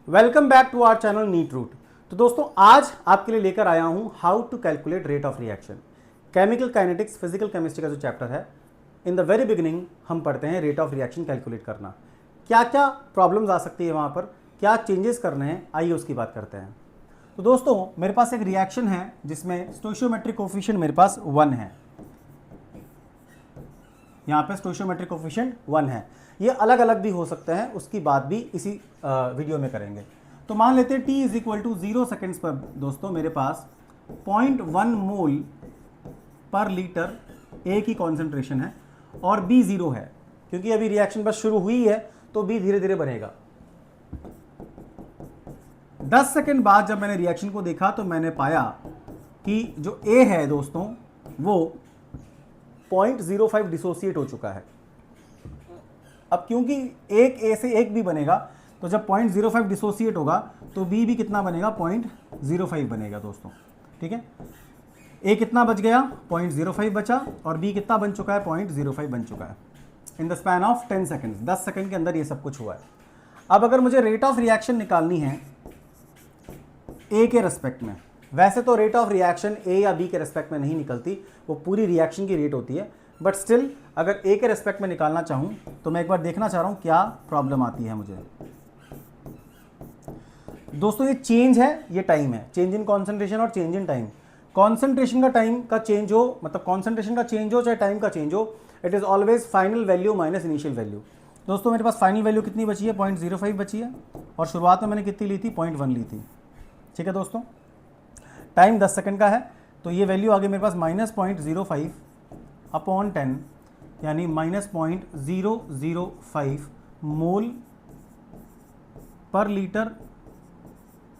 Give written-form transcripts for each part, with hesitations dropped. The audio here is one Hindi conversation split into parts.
Welcome back to our channel NEET root. तो दोस्तों आज आपके लिए लेकर आया हूं how to calculate rate of reaction. Chemical kinetics physical chemistry का जो चैप्टर है, इन द वेरी बिगिनिंग हम पढ़ते हैं रेट ऑफ रिएक्शन कैलकुलेट करना। क्या क्या प्रॉब्लम्स आ सकती है वहां पर, क्या चेंजेस करने हैं, आइए उसकी बात करते हैं। तो दोस्तों मेरे पास एक रिएक्शन है जिसमें स्टोइशियोमेट्रिक कोफिशिएंट मेरे पास 1 है। यहाँ पे स्टोइशियोमेट्रिक कोफिशिएंट 1 है। ये अलग अलग भी हो सकते हैं, उसकी बात भी इसी वीडियो में करेंगे। तो मान लेते हैं t is equal to 0 seconds पर दोस्तों मेरे पास 0.1 मोल पर लीटर A की कॉन्सेंट्रेशन है और B 0 है, क्योंकि अभी रिएक्शन बस शुरू हुई है तो B धीरे धीरे बढ़ेगा। 10 सेकेंड बाद जब मैंने रिएक्शन को देखा तो मैंने पाया कि जो A है दोस्तों वो 0.05 डिसोसिएट हो चुका है। अब क्योंकि एक A से एक B बनेगा तो जब 0.05 डिसोसिएट होगा तो B भी कितना बनेगा, 0.05 बनेगा दोस्तों। ठीक है, A कितना बच गया, 0.05 बचा, और B कितना बन चुका है, 0.05 बन चुका है in the span of 10 seconds. 10 second के अंदर ये सब कुछ हुआ है। अब अगर मुझे रेट ऑफ रिएक्शन निकालनी है A के रेस्पेक्ट में, वैसे तो रेट ऑफ रिएक्शन A या B के रेस्पेक्ट में नहीं निकलती, वो पूरी रिएक्शन की रेट होती है, बट स्टिल अगर A के रेस्पेक्ट में निकालना चाहूं तो मैं एक बार देखना चाह रहा हूं क्या प्रॉब्लम आती है मुझे। दोस्तों ये चेंज है, ये टाइम है, चेंज इन कॉन्सेंट्रेशन और चेंज इन टाइम। कॉन्सेंट्रेशन का टाइम का चेंज हो, मतलब कॉन्सेंट्रेशन का चेंज हो चाहे टाइम का चेंज हो, it is always final value minus initial value. दोस्तों मेरे पास फाइनल वैल्यू कितनी बची है, 0.05 बची है, और शुरुआत में मैंने कितनी ली थी, 0.1 ली थी। ठीक है दोस्तों, टाइम 10 सेकंड का है, तो ये वैल्यू आ गई मेरे पास -0.05 अपॉन 10, यानी -0.005 मोल पर लीटर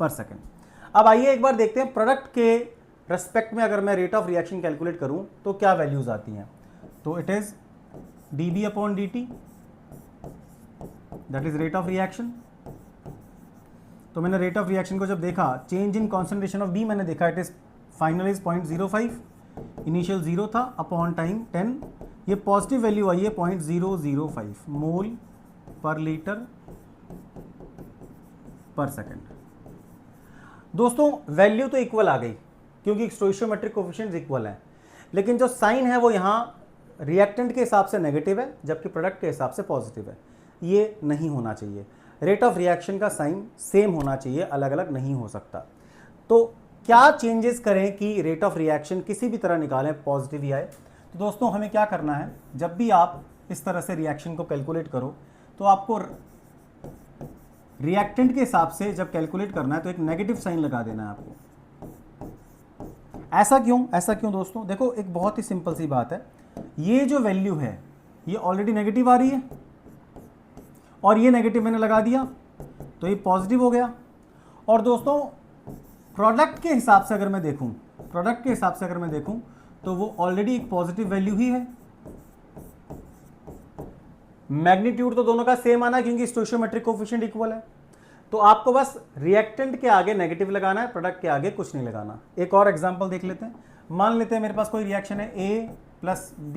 पर सेकेंड। अब आइए एक बार देखते हैं प्रोडक्ट के रेस्पेक्ट में अगर मैं रेट ऑफ रिएक्शन कैलकुलेट करूं तो क्या वैल्यूज आती हैं। तो it is dB upon dt, that is rate of reaction. तो मैंने रेट ऑफ रिएक्शन को जब देखा, change in concentration of B मैंने देखा, it is final is 0.05, initial 0 था, अपॉन टाइम 10, ये पॉजिटिव वैल्यू आई है 0.005 मोल पर लीटर पर सेकेंड। दोस्तों वैल्यू तो इक्वल आ गई क्योंकि स्टोइशियोमेट्रिक कोफिशिएंट्स इक्वल है, लेकिन जो साइन है वो यहाँ रिएक्टेंट के हिसाब से नेगेटिव है जबकि प्रोडक्ट के हिसाब से पॉजिटिव है। ये नहीं होना चाहिए, रेट ऑफ रिएक्शन का साइन सेम होना चाहिए, अलग अलग नहीं हो सकता। तो क्या चेंजेस करें कि रेट ऑफ रिएक्शन किसी भी तरह निकालें, पॉजिटिव ही आए। तो दोस्तों हमें क्या करना है, जब भी आप इस तरह से रिएक्शन को कैलकुलेट करो तो आपको रिएक्टेंट के हिसाब से जब कैलकुलेट करना है तो एक नेगेटिव साइन लगा देना है आपको। ऐसा क्यों दोस्तों, देखो एक बहुत ही सिंपल सी बात है, ये जो वैल्यू है ये ऑलरेडी नेगेटिव आ रही है और ये नेगेटिव मैंने लगा दिया तो ये पॉजिटिव हो गया। और दोस्तों प्रोडक्ट के हिसाब से अगर मैं देखूं तो वो ऑलरेडी एक पॉजिटिव वैल्यू ही है। मैग्नीट्यूड तो दोनों का सेम आना है क्योंकि स्टोइशियोमेट्रिक कोफिशिएंट इक्वल है। तो आपको बस रिएक्टेंट के आगे नेगेटिव लगाना है, प्रोडक्ट के आगे कुछ नहीं लगाना। एक और एग्जांपल देख लेते हैं। मान लेते हैं मेरे पास कोई रिएक्शन है A plus B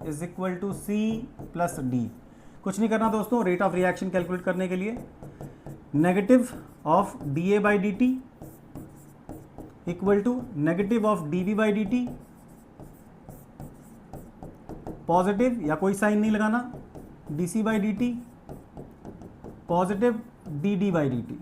is equal to C plus D। कुछ नहीं करना दोस्तों, रेट ऑफ रिएक्शन कैलकुलेट करने के लिए negative of dA by dt equal to negative of dB by dt, positive या कोई साइन नहीं लगाना, dC by dt, positive dd by dt।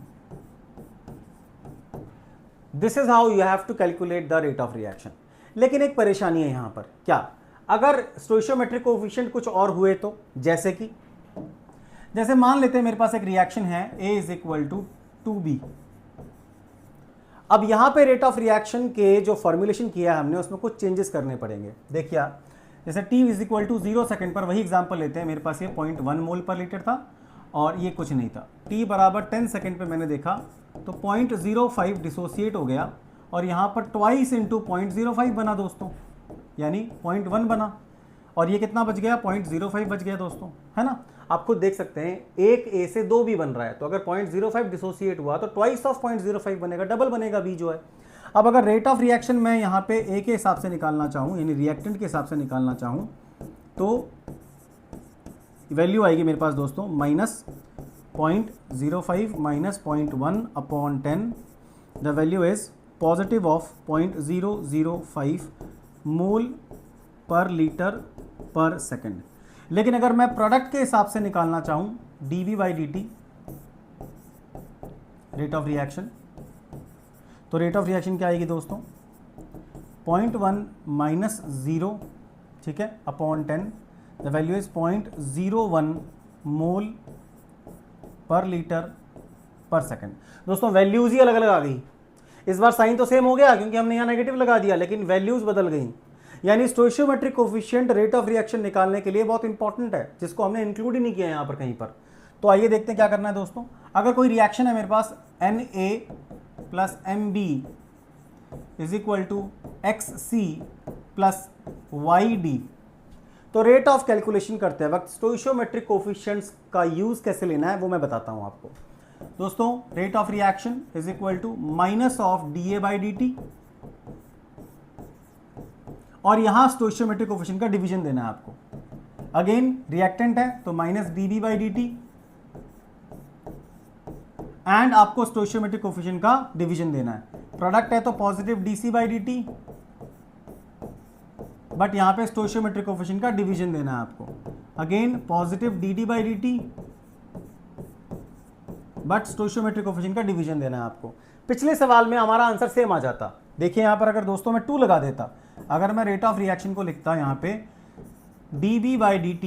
This is how you have to calculate the rate of reaction. लेकिन एक परेशानी है यहां पर, क्या अगर स्टोइशियोमेट्रिक कोफिशिएंट कुछ और हुए तो, जैसे मान लेते हैं मेरे पास एक रिएक्शन है A is equal to 2B। अब यहां पे रेट ऑफ रिएक्शन के जो फॉर्मुलेशन किया है हमने उसमें कुछ चेंजेस करने पड़ेंगे। देखिए जैसे t is equal to 0 second पर वही एग्जांपल लेते हैं, मेरे पास ये 0.1 मोल पर लीटर था और ये कुछ नहीं था। t बराबर 10 सेकेंड पे मैंने देखा तो 0.05 डिसोसिएट हो गया और यहाँ पर ट्वाइस इंटू 0.05 बना दोस्तों, यानी 0.1 बना, और ये कितना बच गया, 0.05 बच गया दोस्तों, है ना। आप खुद देख सकते हैं एक A से 2 B बन रहा है, तो अगर 0.05 डिसोसिएट हुआ तो ट्वाइस ऑफ 0.05 बनेगा, डबल बनेगा B जो है। अब अगर रेट ऑफ रिएक्शन मैं यहाँ पे A के हिसाब से निकालना चाहूँ, यानी रिएक्टेंट के हिसाब से निकालना चाहूँ, तो वैल्यू आएगी मेरे पास दोस्तों 0.05 minus 0.1 upon 10, the value is positive of 0.005 मोल पर लीटर पर सेकेंड। लेकिन अगर मैं प्रोडक्ट के हिसाब से निकालना चाहूँ dV/dt रेट ऑफ रिएक्शन, तो रेट ऑफ रिएक्शन क्या आएगी दोस्तों, 0.1 माइनस 0, ठीक है, अपॉन 10, द वैल्यू इज 0.01 मोल पर लीटर पर सेकेंड। दोस्तों वैल्यूज ही अलग अलग आ गई, इस बार साइन तो सेम हो गया क्योंकि हमने यहाँ नेगेटिव लगा दिया, लेकिन वैल्यूज बदल गई। यानी स्टोइशियोमेट्रिक कोफिशिएंट रेट ऑफ रिएक्शन निकालने के लिए बहुत इंपॉर्टेंट है, जिसको हमने इंक्लूड ही नहीं किया यहाँ पर कहीं पर। तो आइए देखते हैं क्या करना है दोस्तों। अगर कोई रिएक्शन है मेरे पास Na plus MB is equal to XC plus YD, तो रेट ऑफ कैलकुलेशन करते हैं वक्त स्टोइशियोमेट्रिक कोफिशिएंट्स का यूज कैसे लेना है वो मैं बताता हूं आपको। दोस्तों rate of reaction is equal to minus of dA/dt, और यहां स्टोइशियोमेट्रिक कोफिशिएंट का डिवीजन देना है आपको। अगेन रिएक्टेंट है तो माइनस dB/dt, एंड आपको स्टोइशियोमेट्रिक कोफिशिएंट का डिवीजन देना है। प्रोडक्ट है तो पॉजिटिव dC/dt, बट यहां पे स्टोइशियोमेट्रिक कोफिशिएंट का डिवीजन देना है आपको। Again positive dd/dt, but स्टोइशियोमेट्रिक coefficient का डिवीजन देना है आपको। पिछले सवाल में हमारा आंसर सेम आ जाता। देखिए यहां पर अगर दोस्तों मैं 2 लगा देता, अगर मैं रेट ऑफ रिएक्शन को लिखता यहां पे dB/dt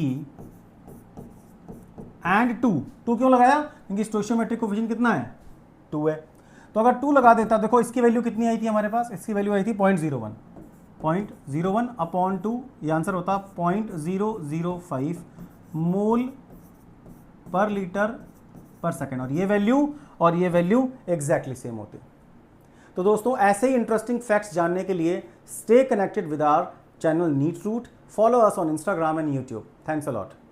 एंड 2 क्यों लगाया, क्योंकि स्टोइशियोमेट्रिक कोफिशिएंट कितना है, 2 है। तो अगर 2 लगा देता, देखो इसकी वैल्यू कितनी आई थी हमारे पास, इसकी वैल्यू आई थी 0.01 अपॉन 2, ये आंसर होता 0.005 मोल पर लीटर पर सेकेंड, और ये वैल्यू एग्जैक्टली सेम होती। तो दोस्तों ऐसे ही इंटरेस्टिंग फैक्ट्स जानने के लिए stay connected with our channel NEET root, follow us on Instagram and YouTube. Thanks a lot.